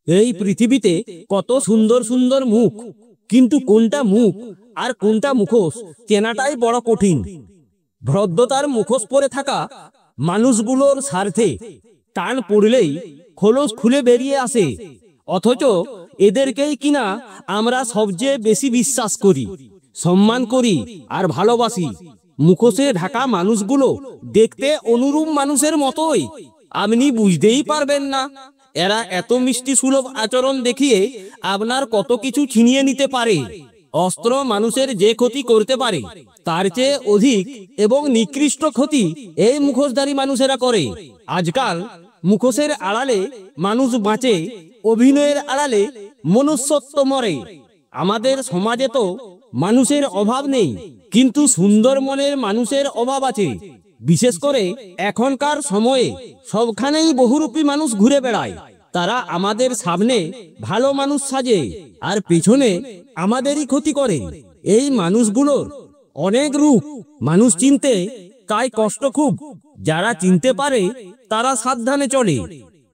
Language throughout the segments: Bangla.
এই পৃথিবীতে কত সুন্দর সুন্দর মুখ, কিন্তু কোনটা মুখ আর কোনটা মুখোশ চেনাটাই বড় কঠিন। ভদ্রতার মুখোশ পরে থাকা মানুষগুলোর স্বার্থে টান পড়লেই খোলস খুলে বেরিয়ে আসে, অথচ এদেরকেই কিনা আমরা সবচেয়ে বেশি বিশ্বাস করি, সম্মান করি আর ভালোবাসি। মুখোশে ঢাকা মানুষগুলো দেখতে অনুরূপ মানুষের মতোই, আপনি বুঝতেই পারবেন না। এরা এত মিষ্টি সুলভ আচরণ দেখিয়ে আপনার কত কিছু ছিনিয়ে নিতে পারে। অস্ত্র মানুষের যে ক্ষতি করতে পারে তার চেয়ে অধিক এবং নিকৃষ্ট ক্ষতি এই মুখোশধারী মানুষেরা করে। আজকাল মুখোশের আড়ালে মানুষ বাঁচে, অভিনয়ের আড়ালে মনুষ্যত্ব মরে। আমাদের সমাজে তো মানুষের অভাব নেই, কিন্তু সুন্দর মনের মানুষের অভাব আছে। বিশেষ করে এখনকার সময়ে সবখানেই বহুরূপী মানুষ ঘুরে বেড়ায়। তারা আমাদের সামনে ভালো মানুষ সাজে আর পেছনে আমাদেরই ক্ষতি করে। এই মানুষগুলোর অনেক রূপ, মানুষ চিনতে তাই কষ্ট খুব। যারা চিনতে পারে তারা সাবধানে চলে,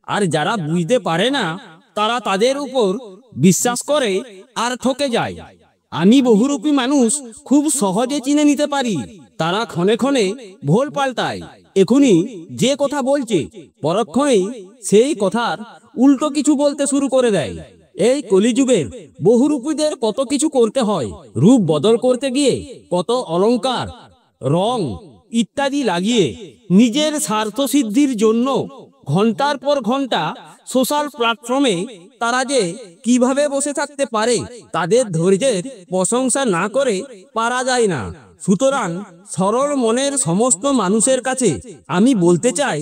আর যারা বুঝতে পারে না তারা তাদের উপর বিশ্বাস করে আর ঠকে যায়। আমি বহুরূপী মানুষ খুব সহজে চিনে নিতে পারি। তারা ক্ষণে ক্ষণে ভোল পাল্টায়। এখনই যে কথা বলছে পরক্ষণেই সেই কথার উল্টো কিছু বলতে শুরু করে দেয়। এই কলিযুগের বহুরূপীদের কত কিছু করতে হয়। রূপ বদল করতে গিয়ে কত অলংকার, রং ইত্যাদি লাগিয়ে নিজের স্বার্থ সিদ্ধির জন্য ঘন্টার পর ঘন্টা সোশ্যাল প্ল্যাটফর্মে তারা যে কিভাবে বসে থাকতে পারে তাদের ধৈর্যের প্রশংসা না করে পারা যায় না। সুতরাং সরল মনের সমস্ত মানুষের কাছে আমি বলতে চাই,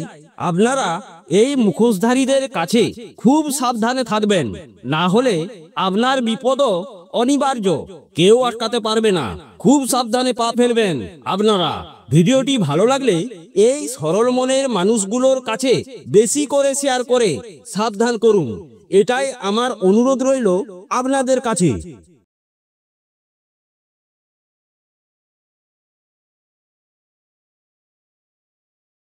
আপনারা এই মুখোশধারীদের কাছে খুব সাবধানে থাকবেন, না হলে আপনার বিপদও অনিবার্য, কেউ আটকাতে পারবে না। খুব সাবধানে পা ফেলবেন আপনারা। ভিডিওটি ভালো লাগলে এই সরল মনের মানুষগুলোর কাছে বেশি করে শেয়ার করে সাবধান করুন, এটাই আমার অনুরোধ রইল আপনাদের কাছে।